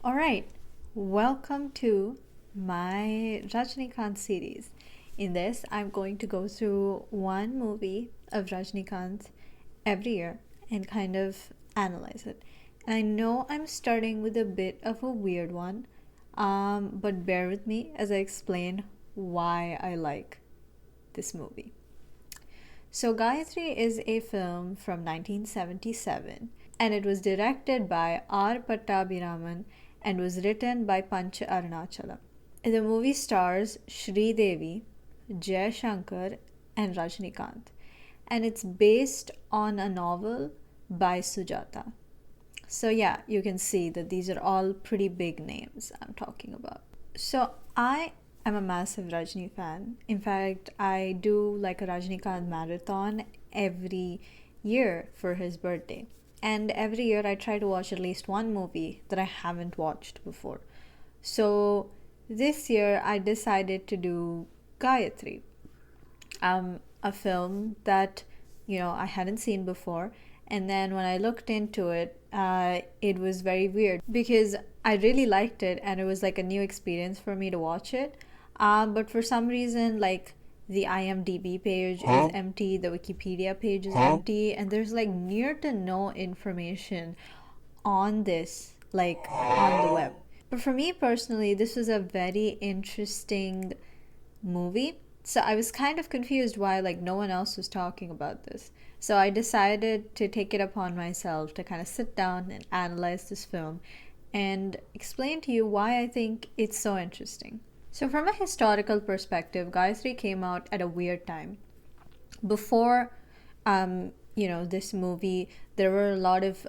All right, welcome to my Rajinikanth series. In this, I'm going to go through one movie of Rajinikanth every year and kind of analyze it. And I know I'm starting with a bit of a weird one, but bear with me as I explain why I like this movie. So, Gayathri is a film from 1977 and it was directed by R. Pattabhiraman and was written by Pancha Arunachalam. The movie stars Sri Devi, Jay Shankar, and Rajinikanth, and it's based on a novel by Sujata. So, yeah, you can see that these are all pretty big names I'm talking about. So, I am a massive Rajini fan. In fact, I do like a Rajinikanth marathon every year for his birthday. And every year I try to watch at least one movie that I haven't watched before. So, this year I decided to do Gayathri, a film that I hadn't seen before. And then when I looked into it, it was very weird because I really liked it and it was like a new experience for me to watch it. But for some reason, like the IMDb page is empty, the Wikipedia page is empty, and there's like near to no information on this, like on the web. But for me personally, this was a very interesting movie. So I was kind of confused why like no one else was talking about this. So I decided to take it upon myself to kind of sit down and analyze this film and explain to you why I think it's so interesting. So from a historical perspective, Gayatri came out at a weird time. Before this movie, there were a lot of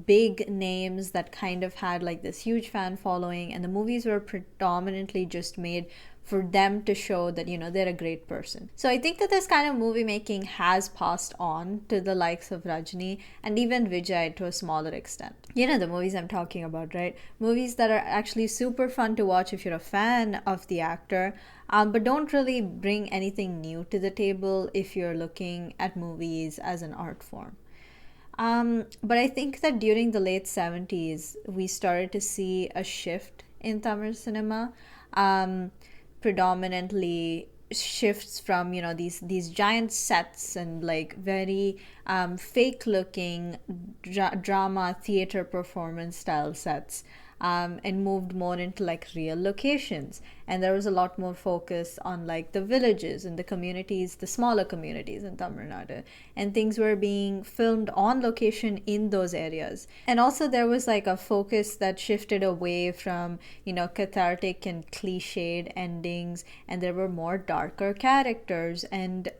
big names that kind of had like this huge fan following, and the movies were predominantly just made for them to show that they're a great person. So I think that this kind of movie making has passed on to the likes of Rajini and even Vijay to a smaller extent. The movies I'm talking about, right? Movies that are actually super fun to watch if you're a fan of the actor, but don't really bring anything new to the table if you're looking at movies as an art form. But I think that during the late 70s, we started to see a shift in Tamil cinema. Predominantly shifts from these giant sets and like very fake looking drama theater performance style sets, and moved more into like real locations, and there was a lot more focus on like the villages and the communities, the smaller communities in Tamil Nadu, and things were being filmed on location in those areas. And also there was like a focus that shifted away from cathartic and cliched endings, and there were more darker characters, and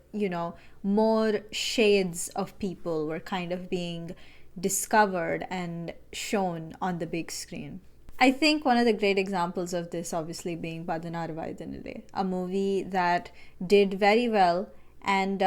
more shades of people were kind of being discovered and shown on the big screen. I think one of the great examples of this obviously being Padanaru Vaidhanile, a movie that did very well and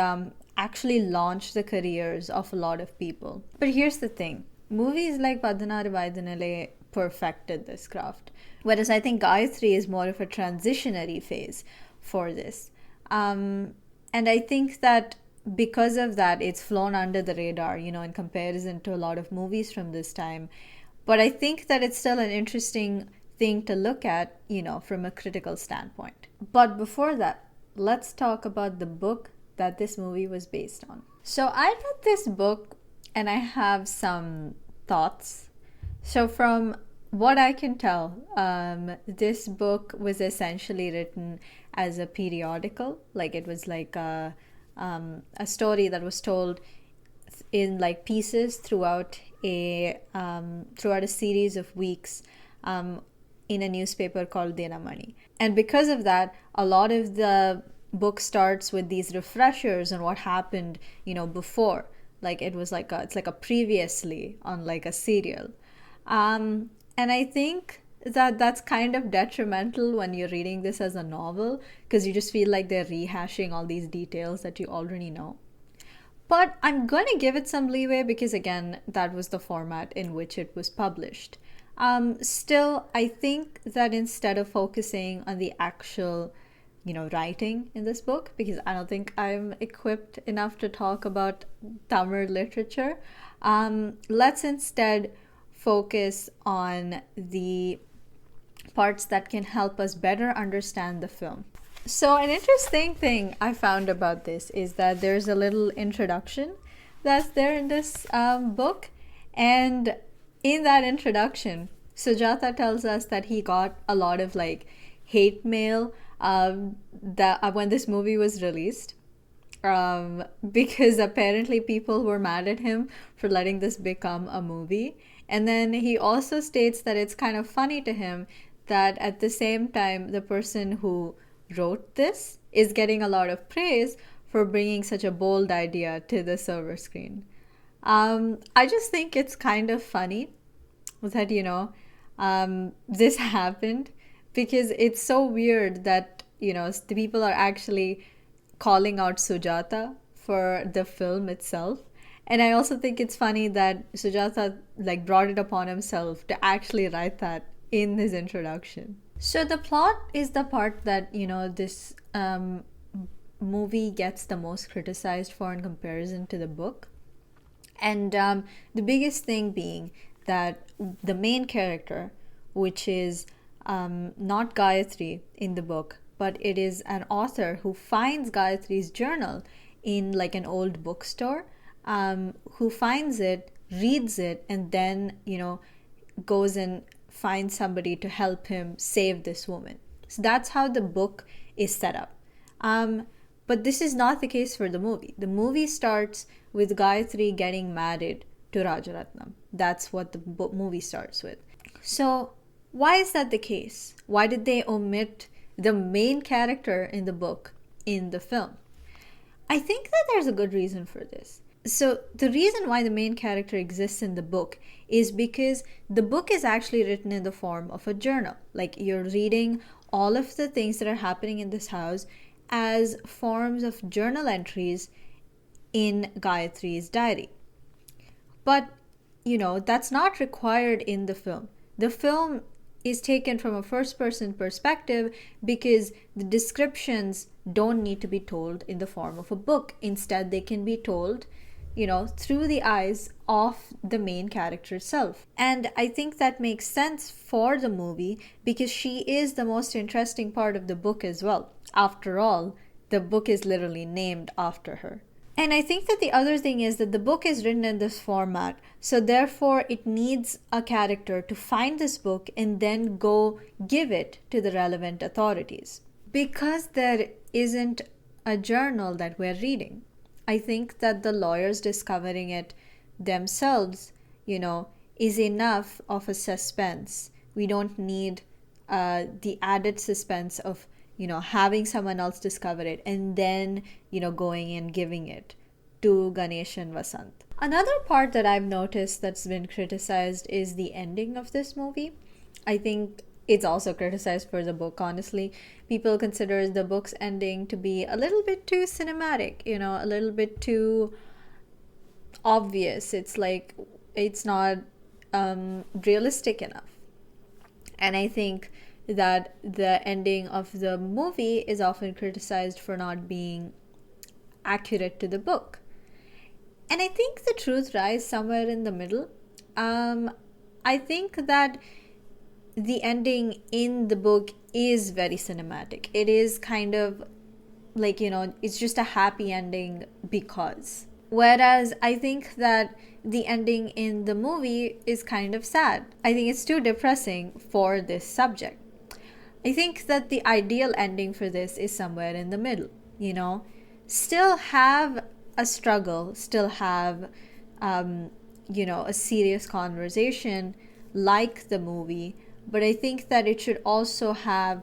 actually launched the careers of a lot of people. But here's the thing, movies like Padanaru Vaidhanile perfected this craft, whereas I think Gayatri is more of a transitionary phase for this. And I think that because of that, it's flown under the radar, in comparison to a lot of movies from this time. But I think that it's still an interesting thing to look at, from a critical standpoint. But before that, let's talk about the book that this movie was based on. So I read this book and I have some thoughts. So from what I can tell, this book was essentially written as a periodical. Like it was like a story that was told in like pieces throughout a series of weeks, in a newspaper called Denamani. And because of that, a lot of the book starts with these refreshers on what happened before. Like it was like it's like a previously on like a serial. And I think that that's kind of detrimental when you're reading this as a novel, because you just feel like they're rehashing all these details that you already know. But I'm going to give it some leeway because, again, that was the format in which it was published. Still, I think that instead of focusing on the actual, writing in this book, because I don't think I'm equipped enough to talk about Tamil literature, let's instead focus on the parts that can help us better understand the film. So, an interesting thing I found about this is that there's a little introduction that's there in this book. And in that introduction, Sujata tells us that he got a lot of like hate mail that when this movie was released, because apparently people were mad at him for letting this become a movie. And then he also states that it's kind of funny to him that at the same time, the person who wrote this is getting a lot of praise for bringing such a bold idea to the silver screen. I just think it's kind of funny that, this happened, because it's so weird that, the people are actually calling out Sujata for the film itself. And I also think it's funny that Sujata like brought it upon himself to actually write that in his introduction. So the plot is the part that, this movie gets the most criticized for in comparison to the book. And the biggest thing being that the main character, which is not Gayathri in the book, but it is an author who finds Gayathri's journal in like an old bookstore, who finds it, reads it, and then, goes and finds somebody to help him save this woman. So that's how the book is set up. But this is not the case for the movie. The movie starts with Gayathri getting married to Rajaratnam. That's what the movie starts with. So why is that the case? Why did they omit the main character in the book in the film? I think that there's a good reason for this. So the reason why the main character exists in the book is because the book is actually written in the form of a journal. Like, you're reading all of the things that are happening in this house as forms of journal entries in Gayathri's diary. But, that's not required in the film. The film is taken from a first-person perspective because the descriptions don't need to be told in the form of a book. Instead, they can be told, through the eyes of the main character itself. And I think that makes sense for the movie because she is the most interesting part of the book as well. After all, the book is literally named after her. And I think that the other thing is that the book is written in this format, so therefore it needs a character to find this book and then go give it to the relevant authorities. Because there isn't a journal that we're reading, I think that the lawyers discovering it themselves, is enough of a suspense. We don't need the added suspense of, having someone else discover it and then, going and giving it to Ganesh and Vasant. Another part that I've noticed that's been criticized is the ending of this movie. I think it's also criticized for the book, honestly. People consider the book's ending to be a little bit too cinematic, a little bit too obvious. It's like, it's not realistic enough. And I think that the ending of the movie is often criticized for not being accurate to the book. And I think the truth lies somewhere in the middle. I think that the ending in the book is very cinematic. It is kind of like, it's just a happy ending because. Whereas I think that the ending in the movie is kind of sad. I think it's too depressing for this subject. I think that the ideal ending for this is somewhere in the middle, Still have a struggle, still have, a serious conversation like the movie, but I think that it should also have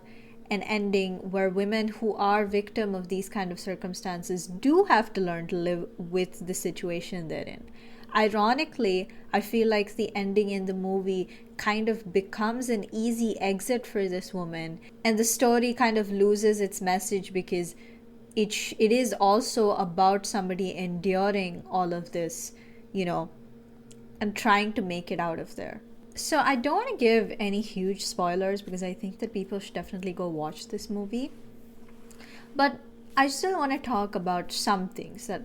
an ending where women who are victim of these kind of circumstances do have to learn to live with the situation they're in. Ironically, I feel like the ending in the movie kind of becomes an easy exit for this woman, and the story kind of loses its message because it is also about somebody enduring all of this, and trying to make it out of there. So I don't want to give any huge spoilers because I think that people should definitely go watch this movie. But I still want to talk about some things that,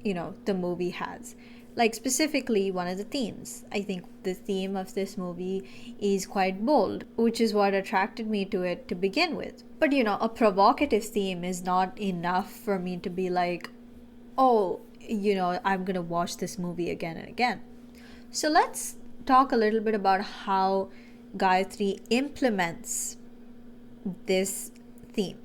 the movie has. Like, specifically, one of the themes. I think the theme of this movie is quite bold, which is what attracted me to it to begin with. But a provocative theme is not enough for me to be like, oh, I'm gonna watch this movie again and again. So let's talk a little bit about how Gayathri implements this theme.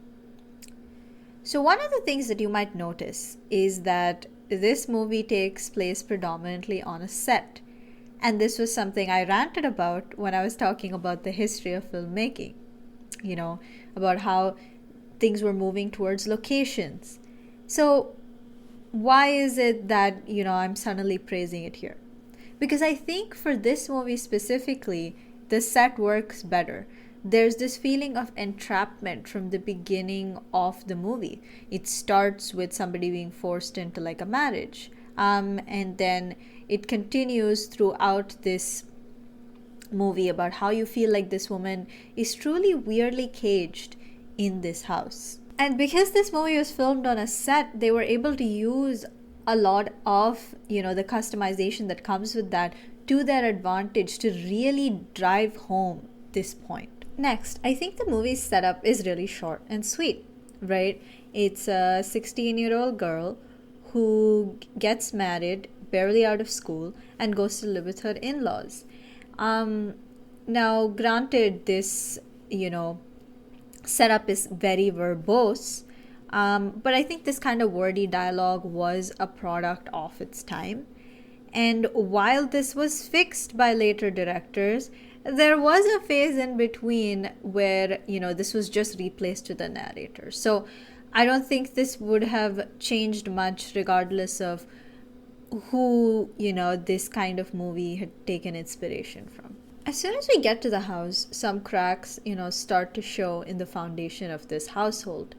So, one of the things that you might notice is that this movie takes place predominantly on a set. And this was something I ranted about when I was talking about the history of filmmaking, about how things were moving towards locations. So, why is it that, I'm suddenly praising it here? Because I think for this movie specifically, the set works better. There's this feeling of entrapment from the beginning of the movie. It starts with somebody being forced into like a marriage. And then it continues throughout this movie about how you feel like this woman is truly weirdly caged in this house. And because this movie was filmed on a set, they were able to use a lot of, the customization that comes with that to their advantage to really drive home this point. Next, I think the movie's setup is really short and sweet, right? It's a 16-year-old girl who gets married, barely out of school, and goes to live with her in-laws. Now, granted, this, setup is very verbose, but I think this kind of wordy dialogue was a product of its time. And while this was fixed by later directors, there was a phase in between where, this was just replaced to the narrator. So I don't think this would have changed much regardless of who, this kind of movie had taken inspiration from. As soon as we get to the house, some cracks, start to show in the foundation of this household.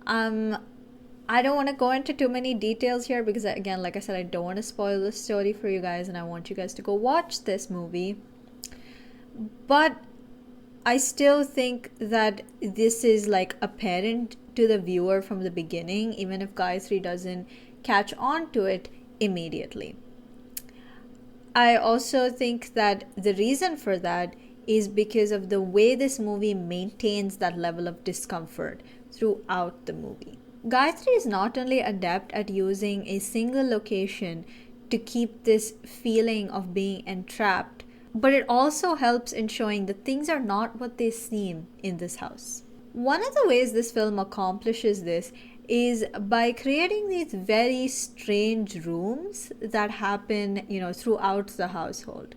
I don't want to go into too many details here because, again, like I said, I don't want to spoil the story for you guys and I want you guys to go watch this movie. But I still think that this is like apparent to the viewer from the beginning, even if Gayathri doesn't catch on to it immediately. I also think that the reason for that is because of the way this movie maintains that level of discomfort throughout the movie. Gayathri is not only adept at using a single location to keep this feeling of being entrapped, but it also helps in showing that things are not what they seem in this house. One of the ways this film accomplishes this is by creating these very strange rooms that happen, throughout the household.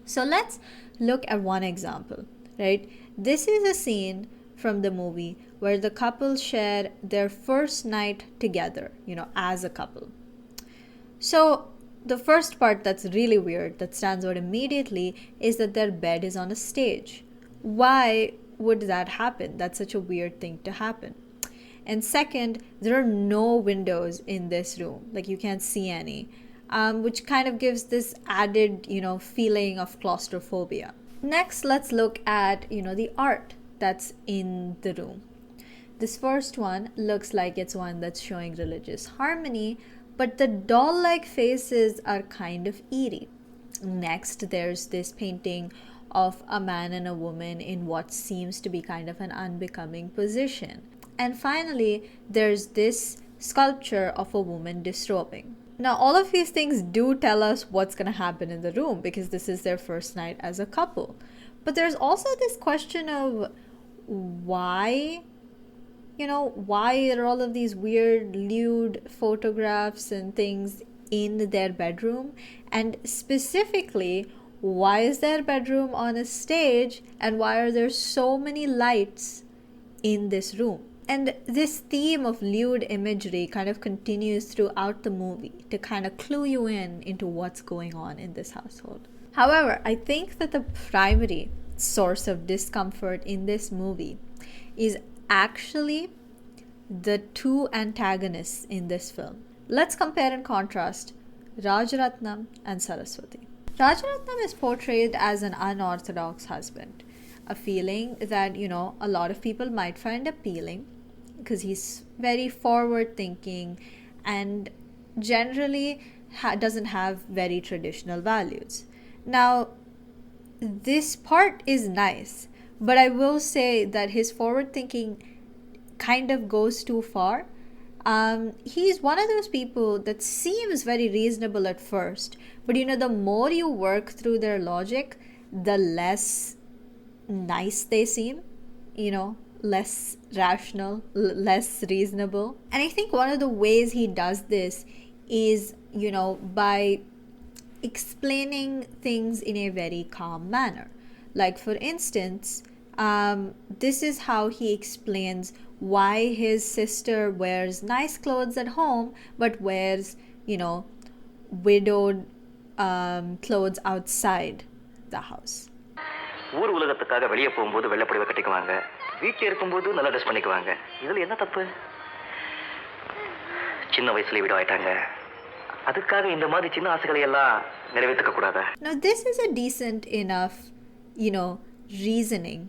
So let's look at one example, right? This is a scene from the movie where the couple share their first night together, as a couple. So the first part that's really weird, that stands out immediately, is that their bed is on a stage. Why would that happen? That's such a weird thing to happen. And second, there are no windows in this room. Like, you can't see any, which kind of gives this added, feeling of claustrophobia. Next, let's look at, the art that's in the room. This first one looks like it's one that's showing religious harmony, but the doll-like faces are kind of eerie. Next, there's this painting of a man and a woman in what seems to be kind of an unbecoming position. And finally, there's this sculpture of a woman disrobing. Now, all of these things do tell us what's going to happen in the room because this is their first night as a couple. But there's also this question of why why are all of these weird lewd photographs and things in their bedroom? And specifically, why is their bedroom on a stage and why are there so many lights in this room? And this theme of lewd imagery kind of continues throughout the movie to kind of clue you into what's going on in this household. However, I think that the primary source of discomfort in this movie is actually the two antagonists in this film. Let's compare and contrast Rajaratnam and Saraswati. Rajaratnam is portrayed as an unorthodox husband, a feeling that, a lot of people might find appealing because he's very forward thinking and generally doesn't have very traditional values. Now, this part is nice, but I will say that his forward thinking kind of goes too far. He's one of those people that seems very reasonable at first, but the more you work through their logic, the less nice they seem, less rational, less reasonable. And I think one of the ways he does this is, by explaining things in a very calm manner. Like, for instance, this is how he explains why his sister wears nice clothes at home but wears, widowed clothes outside the house. ஊர் உலகத்துக்காக வெளியே போகும்போது வெள்ளப்புடவை கட்டிக்குவாங்க, வீட்டில் இருக்கும்போது நல்ல dress பண்ணிக்குவாங்க. இதில் என்ன தப்பு? சின்ன வயசுல விட ஆயிட்டாங்க, அதுக்காக இந்த மாதிரி சின்ன ஆசைகளை எல்லாம் நிறைவேற்றிக்க கூடாதா? Now this is a decent enough, reasoning,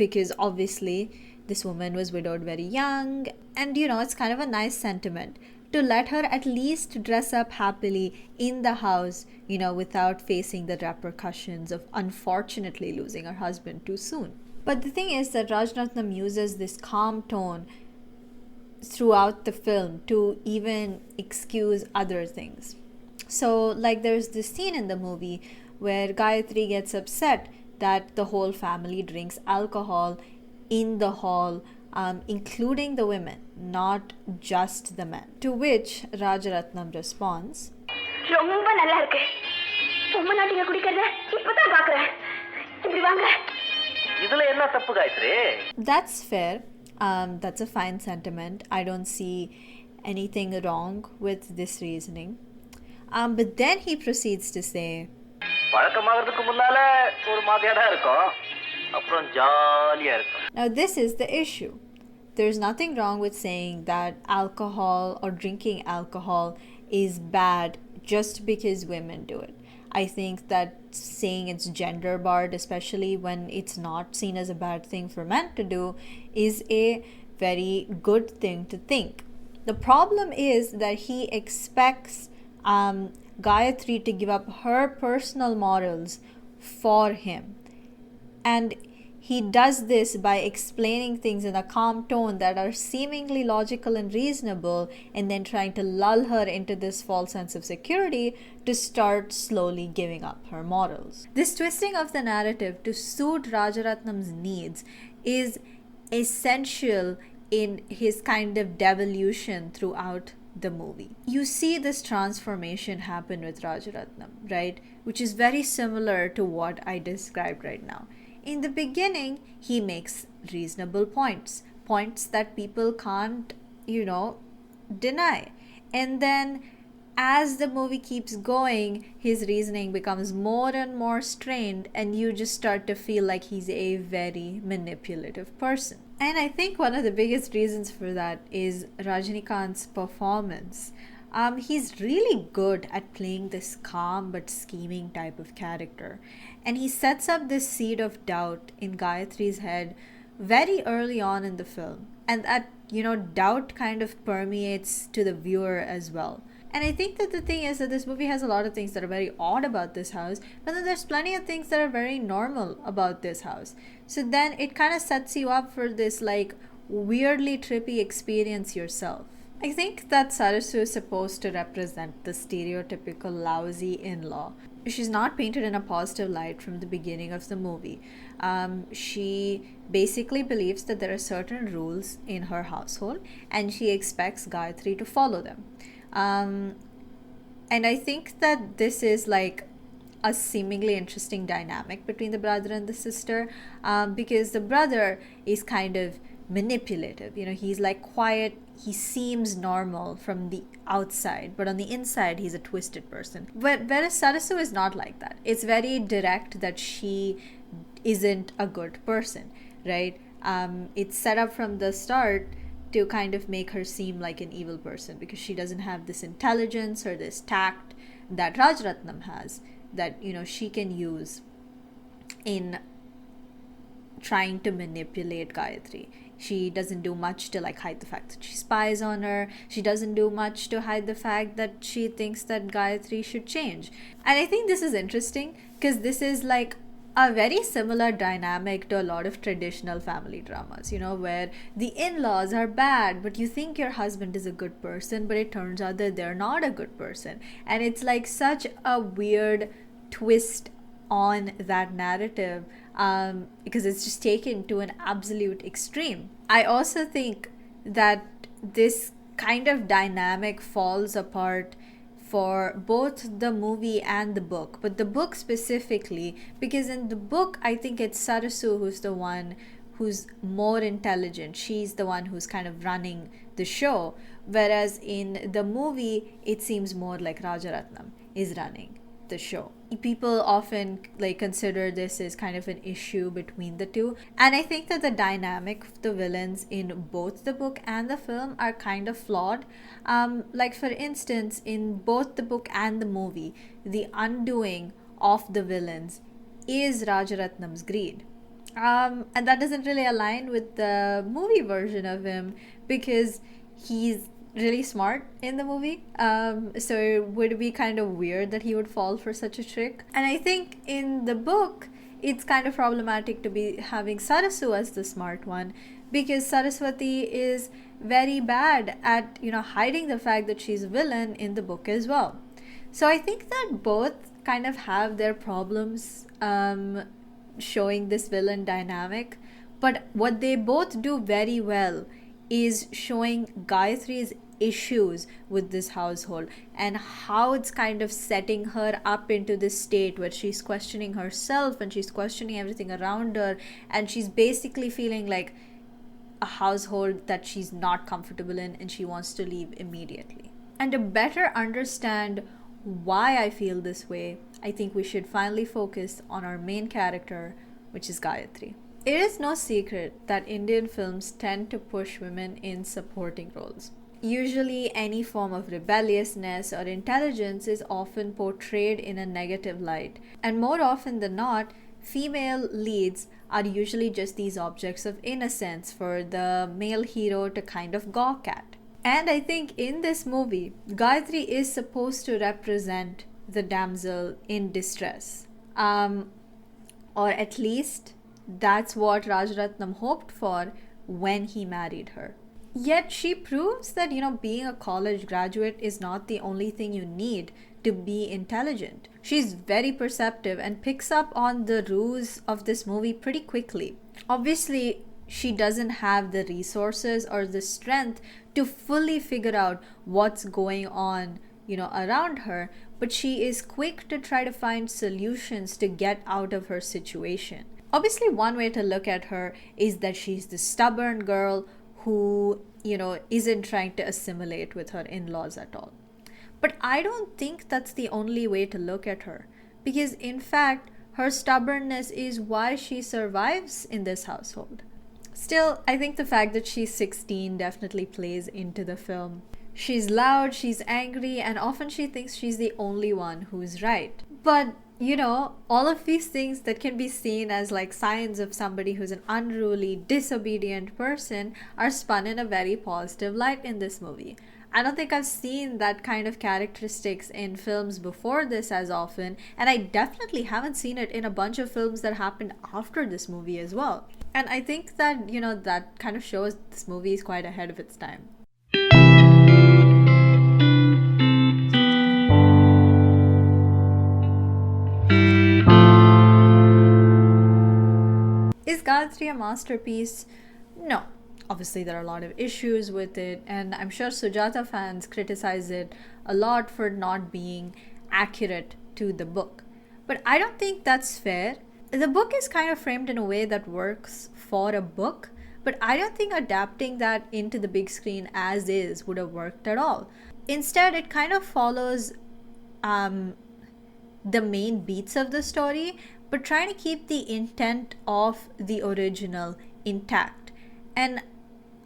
because obviously this woman was widowed very young, and it's kind of a nice sentiment to let her at least dress up happily in the house, without facing the repercussions of unfortunately losing her husband too soon. But the thing is that Rajaratnam uses this calm tone throughout the film to even excuse other things. So, like, there's this scene in the movie where Gayathri gets upset that the whole family drinks alcohol in the hall, including the women, not just the men. To which Rajaratnam responds, ரொம்ப நல்லா இருக்கு, உம்ம நாட்டிங்க குடிக்கிறத இப்பதான் பாக்குறேன், இப்படி வாங்க. இதுல என்ன தப்பு Gayatri? That's fair. That's a fine sentiment. I don't see anything wrong with this reasoning. But then he proceeds to say, பழக்கமாகிறதுக்கு முன்னால ஒரு மாதிரியா தான் இருக்கும், அப்புறம் ஜாலியா இருக்கும். Now this is the issue. There's nothing wrong with saying that alcohol or drinking alcohol is bad just because women do it. I think that saying it's gender barred, especially when it's not seen as a bad thing for men to do, is a very good thing to think. The problem is that he expects Gayathri to give up her personal morals for him. And he does this by explaining things in a calm tone that are seemingly logical and reasonable, and then trying to lull her into this false sense of security to start slowly giving up her morals. This twisting of the narrative to suit Rajaratnam's needs is essential in his kind of devolution throughout the movie. You see this transformation happen with Rajaratnam, right? Which is very similar to what I described right now. In the beginning, he makes reasonable points that people can't, deny. And then as the movie keeps going, his reasoning becomes more and more strained, and you just start to feel like he's a very manipulative person. And I think one of the biggest reasons for that is Rajinikanth's performance. He's really good at playing this calm but scheming type of character. And he sets up this seed of doubt in Gayathri's head very early on in the film. And that, doubt kind of permeates to the viewer as well. And I think that the thing is that this movie has a lot of things that are very odd about this house, but then there's plenty of things that are very normal about this house. So then it kind of sets you up for this, like, weirdly trippy experience yourself. I think that Sarasu is supposed to represent the stereotypical lousy in-law. She's not painted in a positive light from the beginning of the movie. She basically believes that there are certain rules in her household, and she expects Gayathri to follow them. And I think that this is like a seemingly interesting dynamic between the brother and the sister, because the brother is kind of manipulative. He's like quiet, he seems normal from the outside, but on the inside he's a twisted person. But whereas Sarasu is not like that. It's very direct that she isn't a good person, right? It's set up from the start to kind of make her seem like an evil person, because she doesn't have this intelligence or this tact that Rajaratnam has, that she can use in trying to manipulate Gayathri. She doesn't do much to like hide the fact that she spies on her. She doesn't do much to hide the fact that she thinks that Gayathri should change. And I think this is interesting because this is like a very similar dynamic to a lot of traditional family dramas, where the in-laws are bad, but you think your husband is a good person, but it turns out that they're not a good person. And it's like such a weird twist on that narrative, because it's just taken to an absolute extreme. I also think that this kind of dynamic falls apart for both the movie and the book, but the book specifically, because in the book, I think it's Sarasu who's the one who's more intelligent. She's the one who's kind of running the show, whereas in the movie, it seems more like Rajaratnam is running the show. People often like consider this as kind of an issue between the two, and I think that the dynamic of the villains in both the book and the film are kind of flawed. Like for instance, in both the book and the movie, the undoing of the villains is Rajaratnam's greed. And that doesn't really align with the movie version of him, because he's really smart in the movie, so it would be kind of weird that he would fall for such a trick. And I think in the book it's kind of problematic to be having Sarasu as the smart one, because Saraswati is very bad at hiding the fact that she's a villain in the book as well. So I think that both kind of have their problems showing this villain dynamic, but what they both do very well is showing Gayathri's issues with this household and how it's kind of setting her up into this state where she's questioning herself and she's questioning everything around her, and she's basically feeling like a household that she's not comfortable in and she wants to leave immediately. And to better understand why I feel this way, I think we should finally focus on our main character, which is Gayathri. It is no secret that Indian films tend to push women in supporting roles. Usually, any form of rebelliousness or intelligence is often portrayed in a negative light, and more often than not, female leads are usually just these objects of innocence for the male hero to kind of gawk at. And I think in this movie, Gayatri is supposed to represent the damsel in distress. Or at least that's what Rajaratnam hoped for when he married her. Yet she proves that, being a college graduate is not the only thing you need to be intelligent. She's very perceptive and picks up on the ruse of this movie pretty quickly. Obviously, she doesn't have the resources or the strength to fully figure out what's going on, around her, but she is quick to try to find solutions to get out of her situation. Obviously, one way to look at her is that she's the stubborn girl who, isn't trying to assimilate with her in-laws at all. But I don't think that's the only way to look at her, because in fact, her stubbornness is why she survives in this household. Still, I think the fact that she's 16 definitely plays into the film. She's loud, she's angry, and often she thinks she's the only one who's right. But all of these things that can be seen as like signs of somebody who's an unruly, disobedient person are spun in a very positive light in this movie. I don't think I've seen that kind of characteristics in films before this as often, and I definitely haven't seen it in a bunch of films that happened after this movie as well. And I think that, that kind of shows this movie is quite ahead of its time. Is Gayathri a masterpiece? No. Obviously, there are a lot of issues with it, and I'm sure Sujata fans criticize it a lot for not being accurate to the book. But I don't think that's fair. The book is kind of framed in a way that works for a book, but I don't think adapting that into the big screen as is would have worked at all. Instead, it kind of follows the main beats of the story, but trying to keep the intent of the original intact. And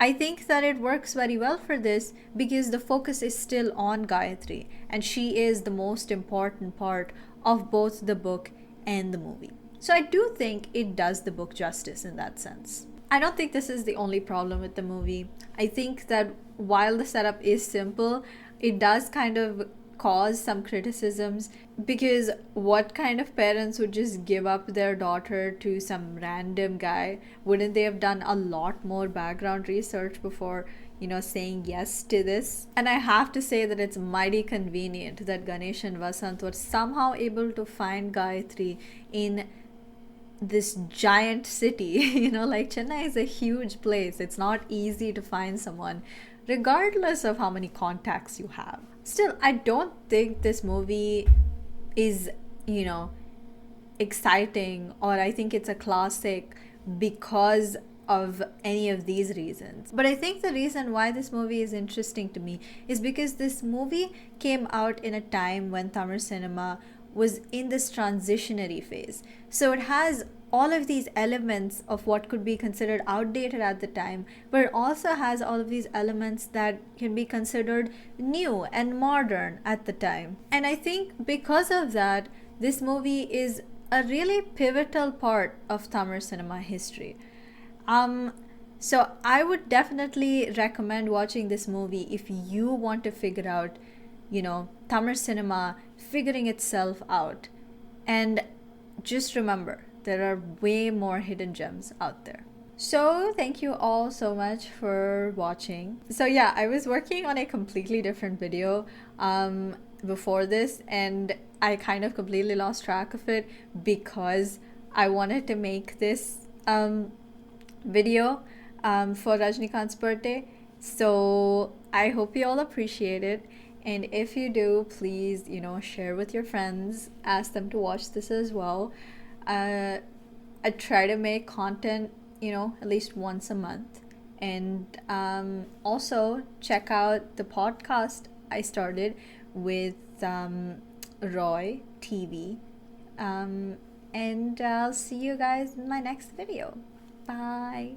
I think that it works very well for this because the focus is still on Gayathri, and she is the most important part of both the book and the movie. So I do think it does the book justice in that sense. I don't think this is the only problem with the movie. I think that while the setup is simple, it does kind of cause some criticisms, because what kind of parents would just give up their daughter to some random guy? Wouldn't they have done a lot more background research before, saying yes to this? And I have to say that it's mighty convenient that Ganesh and Vasant were somehow able to find Gayatri in this giant city. Like Chennai is a huge place. It's not easy to find someone, regardless of how many contacts you have. Still, I don't think this movie is, exciting, or I think it's a classic because of any of these reasons. But I think the reason why this movie is interesting to me is because this movie came out in a time when Tamil cinema was in this transitionary phase. So it has all of these elements of what could be considered outdated at the time, but it also has all of these elements that can be considered new and modern at the time. And I think because of that, this movie is a really pivotal part of Tamil cinema history. So I would definitely recommend watching this movie if you want to figure out, Tamil cinema figuring itself out. And just remember, there are way more hidden gems out there. So thank you all so much for watching. So yeah, I was working on a completely different video before this, and I kind of completely lost track of it because I wanted to make this video for Rajinikanth's birthday. So I hope you all appreciate it. And if you do, please, share with your friends, ask them to watch this as well. I try to make content, at least once a month. And also check out the podcast I started with Roy TV. And I'll see you guys in my next video. Bye.